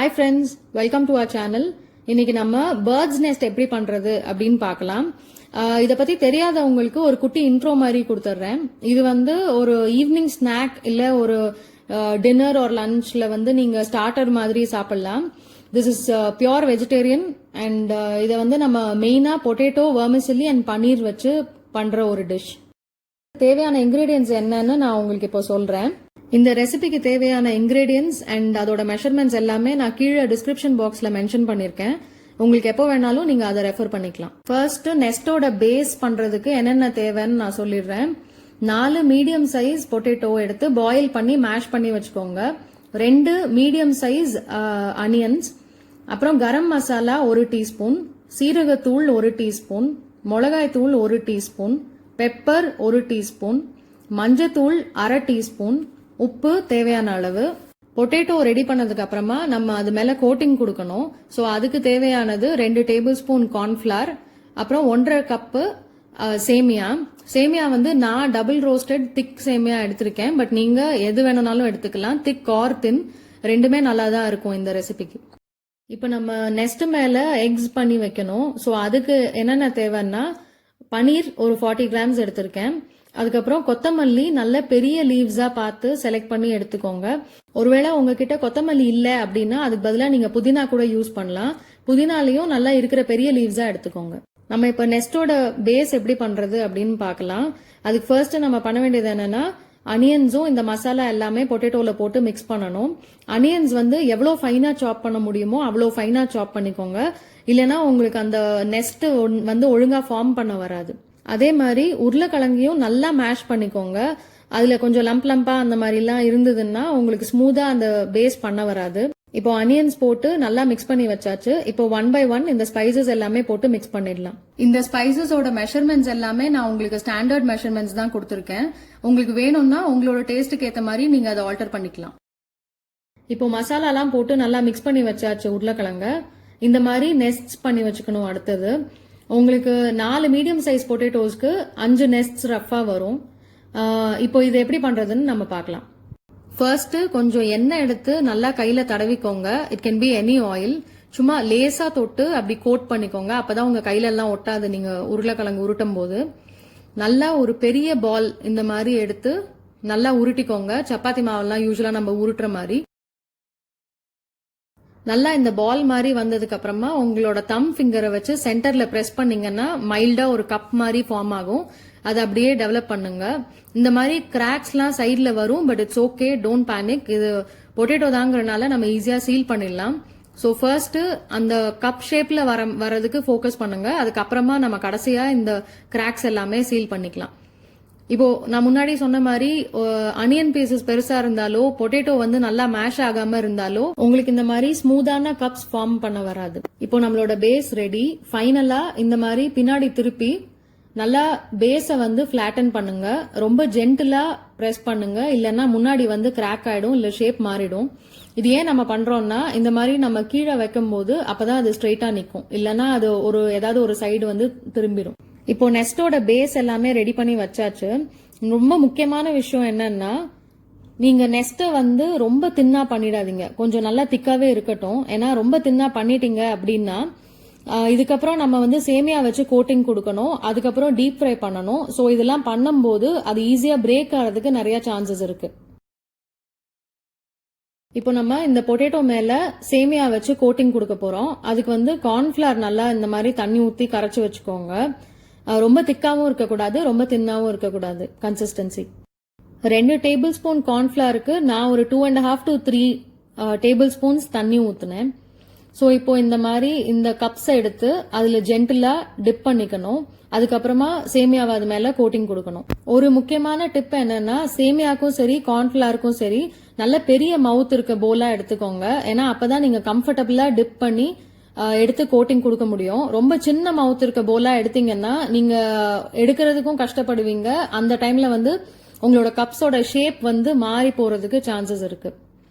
Hi friends, welcome to our channel. இன்னைக்கு நம்ம birds next எப்படி பண்றது அப்படின்னு பார்க்கலாம். இத பத்தி தெரியாதவங்களுக்கு ஒரு குட்டி இன்ட்ரோ மாதிரி கொடுத்துறேன். இது வந்து ஒரு ஈவினிங் ஸ்நாக் இல்ல ஒரு டின்னர் ஒரு லஞ்ச்ல வந்து நீங்க ஸ்டார்டர் மாதிரி சாப்பிடலாம். This is pure vegetarian and இதை வந்து நம்ம மெயினா பொட்டேட்டோ, வெர்மிசெல்லி அண்ட் பனீர் வச்சு பண்ற ஒரு டிஷ். தேவையான இன்கிரீடியன்ஸ் என்னன்னு நான் உங்களுக்கு இப்போ சொல்றேன். இந்த ரெசிபிக்கு தேவையான இன்கிரீடியன்ஸ் அண்ட் அதோட மெஷர்மெண்ட்ஸ் எல்லாமே நான் கீழே டிஸ்கிரிப்ஷன் பாக்ஸ்ல மென்ஷன் பண்ணிருக்கேன். உங்களுக்கு எப்போ வேணாலும் நீங்க அதை ரெஃபர் பண்ணிக்கலாம். ஃபர்ஸ்ட் நெஸ்டோட பேஸ் பண்றதுக்கு என்னென்ன தேவைன்னு நான் சொல்லிடுறேன். 4 மீடியம் சைஸ் பொட்டேட்டோ எடுத்து பாயில் பண்ணி மேஷ் பண்ணி வச்சுக்கோங்க. 2 மீடியம் சைஸ் அனியன்ஸ், அப்புறம் கரம் மசாலா 1 டீஸ்பூன், சீரகத்தூள் 1 டீஸ்பூன், மிளகாய் தூள் 1 டீஸ்பூன், பெப்பர் 1 டீஸ்பூன், மஞ்சத்தூள் 1/2 டீஸ்பூன், உப்பு தேவையான அளவு. பொட்டேட்டோ ரெடி பண்ணதுக்கு அப்புறமா நம்ம அது மேல கோட்டிங் கொடுக்கணும். ஸோ அதுக்கு தேவையானது 2 டேபிள் ஸ்பூன் கார்ன்ஃபிளவர், அப்புறம் 1.5 கப்பு சேமியா. சேமியா வந்து நான் டபுள் ரோஸ்டட் திக் சேமியா எடுத்திருக்கேன். பட் நீங்க எது வேணும்னாலும் எடுத்துக்கலாம், திக் ஆர் தின், ரெண்டுமே நல்லா தான் இருக்கும் இந்த ரெசிபிக்கு. இப்போ நம்ம நெஸ்ட் மேல எக்ஸ் பண்ணி வைக்கணும். ஸோ அதுக்கு என்னென்ன தேவைன்னா பனீர் ஒரு 40 கிராம்ஸ் எடுத்திருக்கேன். அதுக்கப்புறம் கொத்தமல்லி நல்ல பெரிய லீவ்ஸா பார்த்து செலக்ட் பண்ணி எடுத்துக்கோங்க. ஒருவேளை உங்ககிட்ட கொத்தமல்லி இல்ல அப்படின்னா அதுக்கு பதிலாக நீங்க புதினா கூட யூஸ் பண்ணலாம். புதினாலையும் நல்லா இருக்கிற பெரிய லீவ்ஸா எடுத்துக்கோங்க. நம்ம இப்ப நெஸ்டோட பேஸ் எப்படி பண்றது அப்படின்னு பார்க்கலாம். அதுக்கு ஃபர்ஸ்ட் நம்ம பண்ண வேண்டியது என்னன்னா அனியன்ஸும் இந்த மசாலா எல்லாமே பொட்டேட்டோல போட்டு மிக்ஸ் பண்ணணும். அனியன்ஸ் வந்து எவ்வளவு ஃபைனா சாப் பண்ண முடியுமோ அவ்வளவு ஃபைனா சாப் பண்ணிக்கோங்க. இல்லைன்னா உங்களுக்கு அந்த நெஸ்ட் வந்து ஒழுங்கா ஃபார்ம் பண்ண வராது. அதே மாதிரி உருளைக்கிழங்கையும் நல்லா மேஷ் பண்ணிக்கோங்க. அதுல கொஞ்சம் லம்பா அந்த மாதிரி எல்லாம் இருந்ததுன்னா உங்களுக்கு ஸ்மூதா அந்த பேஸ் பண்ண வராது. இப்போ அனியன்ஸ் போட்டு நல்லா மிக்ஸ் பண்ணி வச்சாச்சு. இப்போ 1 by 1 இந்த ஸ்பைசஸ் எல்லாமே போட்டு மிக்ஸ் பண்ணிடலாம். இந்த ஸ்பைசஸோட மெஷர்மெண்ட்ஸ் எல்லாமே நான் உங்களுக்கு ஸ்டாண்டர்ட் மெஷர்மெண்ட்ஸ் தான் கொடுத்துருக்கேன். உங்களுக்கு வேணும்னா உங்களோட டேஸ்ட்டுக்கு ஏற்ற மாதிரி நீங்க அதை ஆல்டர் பண்ணிக்கலாம். இப்போ மசாலாலாம் போட்டு நல்லா மிக்ஸ் பண்ணி வச்சாச்சு உருளைக்கிழங்க. இந்த மாதிரி நெஸ்ட்ஸ் பண்ணி வச்சுக்கணும். அடுத்தது உங்களுக்கு 4 மீடியம் சைஸ் பொட்டேட்டோஸ்க்கு 5 நெஸ்ட்ஸ் ரஃபா வரும். இப்போ இது எப்படி பண்றதுன்னு நம்ம பார்க்கலாம். ஃபர்ஸ்ட் கொஞ்சம் எண்ணெய் எடுத்து நல்லா கையில தடவிக்கோங்க. It can be any oil. சும்மா லேசா தொட்டு அப்படி கோட் பண்ணிக்கோங்க. அப்பதான் உங்க கையில எல்லாம் ஒட்டாது நீங்க உருளைக்கிழங்கு உருட்டும் போது. நல்லா ஒரு பெரிய பால் இந்த மாதிரி எடுத்து நல்லா உருட்டிக்கோங்க. சப்பாத்தி மாவெல்லாம் யூஸ்வலா நம்ம உருட்டுற மாதிரி. நல்லா இந்த பால் மாதிரி வந்ததுக்கு அப்புறமா உங்களோட தம் ஃபிங்கரை வச்சு சென்டர்ல பிரஸ் பண்ணீங்கன்னா மைல்டா ஒரு கப் மாதிரி ஃபார்ம் ஆகும். அதை அப்படியே டெவலப் பண்ணுங்க. இந்த மாதிரி கிராக்ஸ்லாம் சைட்ல வரும், but it's okay, don't panic. இது பொட்டேட்டோ தாங்கிறதுனால நம்ம ஈஸியா சீல் பண்ணிடலாம். ஸோ ஃபர்ஸ்ட் அந்த கப் ஷேப்ல வரதுக்கு ஃபோக்கஸ் பண்ணுங்க. அதுக்கப்புறமா நம்ம கடைசியா இந்த கிராக்ஸ் எல்லாமே சீல் பண்ணிக்கலாம். இப்போ நான் முன்னாடி சொன்ன மாதிரி அனியன் பீசஸ் பெருசா இருந்தாலோ பொட்டேட்டோ வந்து நல்லா மேஷ் ஆகாம இருந்தாலோ உங்களுக்கு இந்த மாதிரி ஸ்மூத்தான கப்ஸ் ஃபார்ம் பண்ண வராது. இப்போ நம்மளோட பேஸ் ரெடி. ஃபைனலா இந்த மாதிரி பின்னாடி திருப்பி நல்லா பேஸை வந்து ஃபிளாட்டன் பண்ணுங்க. ரொம்ப ஜென்டிலா பிரஸ் பண்ணுங்க, இல்லைன்னா முன்னாடி வந்து கிராக் ஆயிடும், இல்ல ஷேப் மாறிடும். இது ஏன் நம்ம பண்றோம்னா இந்த மாதிரி நம்ம கீழே வைக்கும் போது அப்பதான் அது ஸ்ட்ரெயிட்டா நிற்கும், இல்லைன்னா அது ஏதாவது ஒரு சைடு வந்து திரும்பிடும். இப்போ நெஸ்டோட பேஸ் எல்லாமே ரெடி பண்ணி வச்சாச்சு. ரொம்ப முக்கியமான விஷயம் என்னன்னா நீங்க நெஸ்ட்டை வந்து ரொம்ப தின்னா பண்ணிடாதீங்க. கொஞ்சம் நல்லா திக்காவே இருக்கட்டும். ஏன்னா ரொம்ப தின்னா பண்ணிட்டீங்க அப்படின்னா இதுக்கப்புறம் நம்ம வந்து சேமியா வச்சு கோட்டிங் கொடுக்கணும், அதுக்கப்புறம் டீப் ஃப்ரை பண்ணணும். ஸோ இதெல்லாம் பண்ணும்போது அது ஈஸியா பிரேக் ஆகிறதுக்கு நிறைய சான்சஸ் இருக்கு. இப்போ நம்ம இந்த பொட்டேட்டோ மேல சேமியா வச்சு கோட்டிங் கொடுக்க போறோம். அதுக்கு வந்து கார்ன்ஃபிளவர் நல்லா இந்த மாதிரி தண்ணி ஊத்தி கரைச்சு வச்சுக்கோங்க. ரொம்ப திக்காவும் இருக்கக்கூடாது, ரொம்ப தின்னாவும் இருக்கக்கூடாது கன்சிஸ்டன்சி. 2 டேபிள் ஸ்பூன் கார்ன்ஃபிளவருக்கு நான் ஒரு 2.5 to 3 டேபிள் ஸ்பூன்ஸ் தண்ணி ஊத்துனேன். ஸோ இப்போ இந்த மாதிரி இந்த கப்ஸ் எடுத்து அதுல ஜென்டிலா டிப் பண்ணிக்கணும். அதுக்கப்புறமா சேமியாவை அது மேல கோட்டிங் கொடுக்கணும். ஒரு முக்கியமான டிப் என்னன்னா சேமியாக்கும் சரி கார்ன்ஃபிளவருக்கும் சரி நல்ல பெரிய மவுத் இருக்க போலா எடுத்துக்கோங்க. ஏன்னா அப்பதான் நீங்க கம்ஃபர்டபுளா டிப் பண்ணி எடுத்து கோட்டிங் கொடுக்க முடியும். ரொம்ப சின்ன மவுத் இருக்க போலா எடுத்தீங்கன்னா நீங்க எடுக்கிறதுக்கும் கஷ்டப்படுவீங்க. அந்த டைம்ல வந்து உங்களோட கப்ஸோட ஷேப் வந்து மாறி போறதுக்கு சான்சஸ் இருக்கு.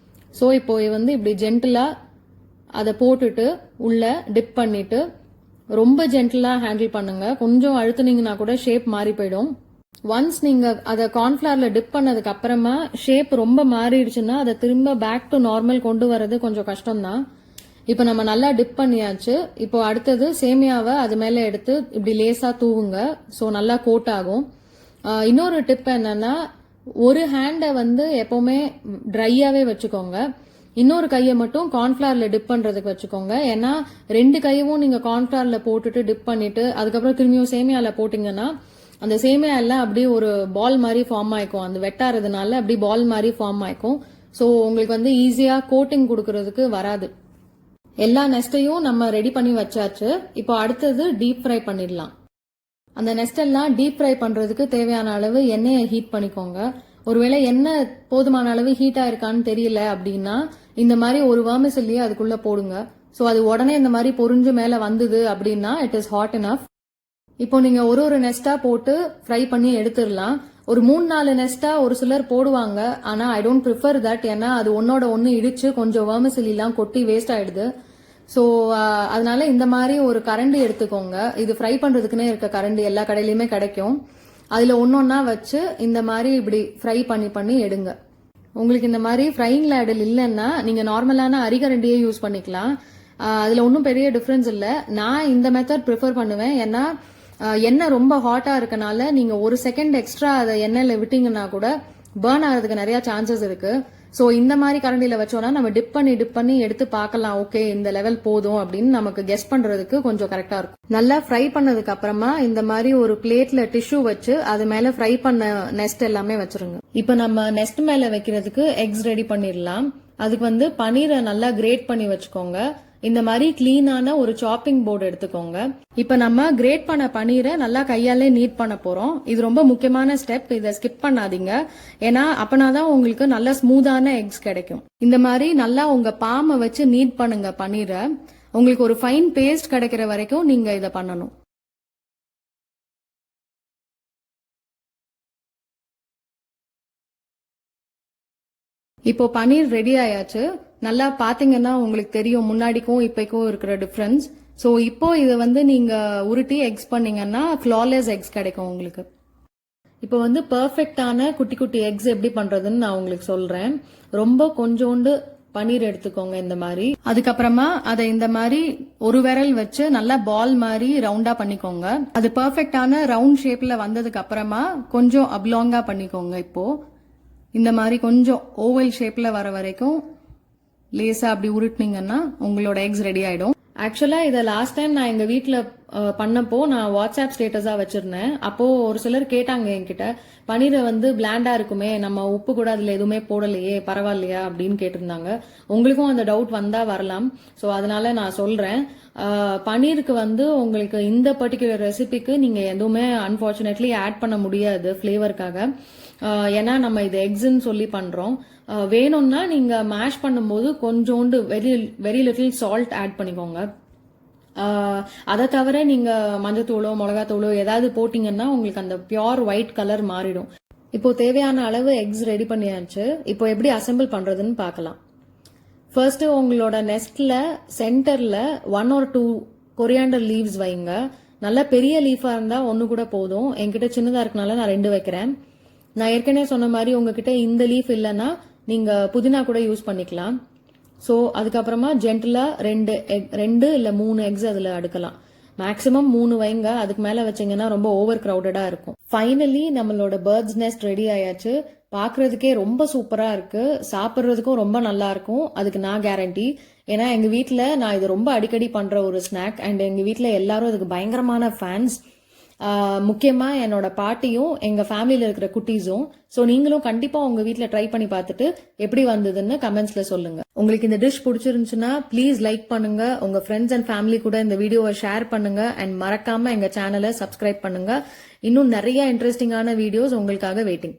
ஸோ இப்போ வந்து இப்படி ஜென்டிலா அதை போட்டுட்டு உள்ள டிப் பண்ணிட்டு ரொம்ப ஜென்டிலா ஹேண்டில் பண்ணுங்க. கொஞ்சம் அழுத்துனீங்கன்னா கூட ஷேப் மாறி போயிடும். ஒன்ஸ் நீங்க அதை கார்ன்ஃபிளவர்ல டிப் பண்ணதுக்கு அப்புறமா ஷேப் ரொம்ப மாறிடுச்சுன்னா அதை திரும்ப பேக் டு நார்மல் கொண்டு வர்றது கொஞ்சம் கஷ்டம் தான். இப்போ நம்ம நல்லா டிப் பண்ணியாச்சு. இப்போ அடுத்தது சேமியாவை அது மேல எடுத்து இப்படி லேசா தூவுங்க. ஸோ நல்லா கோட் ஆகும். இன்னொரு டிப் என்னன்னா, ஒரு ஹேண்டை வந்து எப்பவுமே ட்ரையாவே வச்சுக்கோங்க. இன்னொரு கையை மட்டும் கார்ன்ஃபிளவர்ல டிப் பண்றதுக்கு வச்சுக்கோங்க. ஏன்னா 2 கையவும் நீங்க கார்ன்ஃபிளவர்ல போட்டுட்டு டிப் பண்ணிட்டு அதுக்கப்புறம் திரும்பியும் சேமியால போட்டீங்கன்னா அந்த சேமியா எல்லாம் அப்படியே ஒரு பால் மாதிரி ஃபார்ம் ஆயிக்கும். அந்த வெட்டாறதுனால அப்படி பால் மாதிரி ஃபார்ம் ஆயிக்கும். ஸோ உங்களுக்கு வந்து ஈஸியா கோட்டிங் கொடுக்கறதுக்கு வராது. எல்லா நெஸ்டையும் நம்ம ரெடி பண்ணி வச்சாச்சு. இப்போ அடுத்தது டீப் ஃப்ரை பண்ணிடலாம். அந்த நெஸ்ட் எல்லாம் டீப் ஃப்ரை பண்றதுக்கு தேவையான அளவு எண்ணெயை ஹீட் பண்ணிக்கோங்க. ஒருவேளை எண்ணெய் போதுமான அளவு ஹீட்டா இருக்கான்னு தெரியல அப்படின்னா இந்த மாதிரி ஒரு vermicelli அதுக்குள்ள போடுங்க. ஸோ அது உடனே இந்த மாதிரி பொரிஞ்சு மேல வந்தது அப்படின்னா இட் இஸ் ஹாட் இனஃப். இப்போ நீங்க ஒரு நெஸ்டா போட்டு ஃப்ரை பண்ணி எடுத்துடலாம். ஒரு 3-4 நெஸ்டா ஒரு சிலர் போடுவாங்க. ஆனா ஐ டோன்ட் ப்ரிஃபர் தட். ஏன்னா அது ஒன்னோட ஒன்னு இடிச்சு கொஞ்சம் vermicelli எல்லாம் கொட்டி வேஸ்ட் ஆயிடுது. ஸோ அதனால இந்த மாதிரி ஒரு கரண்டி எடுத்துக்கோங்க. இது ஃப்ரை பண்றதுக்குன்னே இருக்க கரண்டி எல்லா கடையிலயுமே கிடைக்கும். அதுல ஒன்னொன்னா வச்சு இந்த மாதிரி இப்படி ஃப்ரை பண்ணி எடுங்க. உங்களுக்கு இந்த மாதிரி ஃப்ரைங் லேடில் இல்லைன்னா நீங்க நார்மலான அரிகரண்டியே யூஸ் பண்ணிக்கலாம். அதுல ஒன்றும் பெரிய டிஃபரன்ஸ் இல்லை. நான் இந்த மெத்தட் ப்ரிஃபர் பண்ணுவேன். ஏன்னா எண்ணெய் ரொம்ப ஹாட்டா இருக்கனால நீங்க 1 செகண்ட் எக்ஸ்ட்ரா அதை எண்ணெயில விட்டீங்கன்னா கூட பர்ன் ஆகிறதுக்கு நிறைய சான்சஸ் இருக்கு. ஸோ இந்த மாதிரி கரண்டியில வச்சோம்னா நம்ம டிப் பண்ணி எடுத்து பார்க்கலாம். ஓகே இந்த லெவல் போதும் அப்படின்னு நமக்கு கெஸ் பண்றதுக்கு கொஞ்சம் கரெக்டா இருக்கும். நல்லா ஃப்ரை பண்ணதுக்கு அப்புறமா இந்த மாதிரி ஒரு பிளேட்ல டிஷ்யூ வச்சு அது மேல ஃப்ரை பண்ண நெஸ்ட் எல்லாமே வச்சிருங்க. இப்ப நம்ம நெஸ்ட் மேல வைக்கிறதுக்கு எக்ஸ் ரெடி பண்ணிடலாம். அதுக்கு வந்து பனீரை நல்லா கிரேட் பண்ணி வச்சுக்கோங்க. இந்த மாதிரி கிளீனான ஒரு சாப்பிங் போர்டு எடுத்துக்கோங்க. இப்ப நம்ம கிரேட் பண்ண பனீரை நல்லா கையாலே நீட் பண்ண போறோம். இது ரொம்ப முக்கியமான ஸ்டெப். இதை ஸ்கிப் பண்ணாதீங்க. ஏன்னா அப்பனாதான் உங்களுக்கு நல்ல ஸ்மூத்தான எக்ஸ் கிடைக்கும். இந்த மாதிரி நல்லா உங்க பாமை வச்சு நீட் பண்ணுங்க பனீரை. உங்களுக்கு ஒரு ஃபைன் பேஸ்ட் கிடைக்கிற வரைக்கும் நீங்க இதை பண்ணணும். இப்போ பனீர் ரெடி ஆயாச்சு. நல்லா பாத்தீங்கன்னா உங்களுக்கு தெரியும் முன்னாடிக்கும் இப்பைக்கும் இருக்கிற டிஃபரன்ஸ். ஸோ இப்போ இதை வந்து நீங்க உருட்டி எக்ஸ் பண்ணீங்கன்னா ஃபிளாலெஸ் எக்ஸ் கிடைக்கும் உங்களுக்கு. இப்போ வந்து பெர்ஃபெக்டான குட்டி குட்டி எக்ஸ் எப்படி பண்றதுன்னு நான் உங்களுக்கு சொல்றேன். ரொம்ப கொஞ்சோண்டு பனீர் எடுத்துக்கோங்க இந்த மாதிரி. அதுக்கப்புறமா அதை இந்த மாதிரி ஒரு விரல் வச்சு நல்லா பால் மாதிரி ரவுண்டா பண்ணிக்கோங்க. அது பெர்ஃபெக்டான ரவுண்ட் ஷேப்ல வந்ததுக்கு அப்புறமா கொஞ்சம் அப்லாங்கா பண்ணிக்கோங்க. இப்போ இந்த மாதிரி கொஞ்சம் ஓவல் ஷேப்ல வர வரைக்கும் லேசா அப்படி உருட்டினீங்கன்னா உங்களோட எக்ஸ் ரெடி ஆயிடும். ஆக்சுவலா இதை லாஸ்ட் டைம் நான் எங்க வீட்டுல பண்ணப்போ நான் வாட்ஸ்அப் ஸ்டேட்டஸா வச்சிருந்தேன். அப்போ ஒரு சிலர் கேட்டாங்க என்கிட்ட, பனீரை வந்து பிளாண்டா இருக்குமே, நம்ம உப்பு கூட அதுல எதுவுமே போடலையே, பரவாயில்லையா அப்படின்னு கேட்டிருந்தாங்க. உங்களுக்கும் அந்த டவுட் வந்தா வரலாம். ஸோ அதனால நான் சொல்றேன், பனீருக்கு வந்து உங்களுக்கு இந்த பர்டிகுலர் ரெசிபிக்கு நீங்க எதுவுமே அன்பார்ச்சுனேட்லி ஆட் பண்ண முடியாது ஃபிளேவருக்காக. ஏன்னா நம்ம இது எக்ஸ்ன்னு சொல்லி பண்றோம். வேணும்னா நீங்க மேஷ் பண்ணும்போது கொஞ்சோண்டு வெரி லிட்டில் சால்ட் ஆட் பண்ணிக்கோங்க. அதை தவிர நீங்க மஞ்சத்தூளோ மிளகாத்தூளோ ஏதாவது போட்டீங்கன்னா உங்களுக்கு அந்த பியோர் ஒயிட் கலர் மாறிடும். இப்போ தேவையான அளவு எக்ஸ் ரெடி பண்ணியாச்சு. இப்போ எப்படி அசெம்பிள் பண்றதுன்னு பார்க்கலாம். ஃபர்ஸ்ட் உங்களோட நெஸ்ட்ல சென்டர்ல 1 or 2 கொரியாண்டர் லீவ்ஸ் வைங்க. நல்ல பெரிய லீஃபா இருந்தா ஒன்னு கூட போதும். என்கிட்ட சின்னதா இருக்கனால நான் 2 வைக்கிறேன். நான் ஏற்கனவே சொன்ன மாதிரி உங்ககிட்ட இந்த லீஃப் இல்லைன்னா நீங்க புதினா கூட யூஸ் பண்ணிக்கலாம். ஸோ அதுக்கப்புறமா ஜென்டலா 2 இல்ல 3 எக்ஸ் அதுல அடுக்கலாம். மேக்சிமம் 3 வைங்க. அதுக்கு மேல வச்சீங்கன்னா ரொம்ப ஓவர் கிரௌடடா இருக்கும். ஃபைனலி நம்மளோட பேர்ட்ஸ் நெஸ்ட் ரெடி ஆயாச்சு. பாக்குறதுக்கே ரொம்ப சூப்பரா இருக்கு. சாப்பிட்றதுக்கும் ரொம்ப நல்லா இருக்கும். அதுக்கு நான் கேரண்டி. ஏன்னா எங்க வீட்டுல நான் இது ரொம்ப அடிக்கடி பண்ற ஒரு ஸ்நாக். அண்ட் எங்க வீட்டுல எல்லாரும் அதுக்கு பயங்கரமான ஃபேன்ஸ். முக்கியமா என்னோட பாட்டியும் எங்க ஃபேமிலியில இருக்கிற குட்டீஸும். ஸோ நீங்களும் கண்டிப்பா உங்க வீட்டுல ட்ரை பண்ணி பார்த்துட்டு எப்படி வந்ததுன்னு கமெண்ட்ஸ்ல சொல்லுங்க. உங்களுக்கு இந்த டிஷ் பிடிச்சிருந்துச்சுன்னா ப்ளீஸ் லைக் பண்ணுங்க. உங்க ஃப்ரெண்ட்ஸ் அண்ட் ஃபேமிலி கூட இந்த வீடியோவை ஷேர் பண்ணுங்க. அண்ட் மறக்காம எங்க சேனலை சப்ஸ்கிரைப் பண்ணுங்க. இன்னும் நிறைய இன்ட்ரெஸ்டிங்கான வீடியோஸ் உங்களுக்காக வெயிட்டிங்.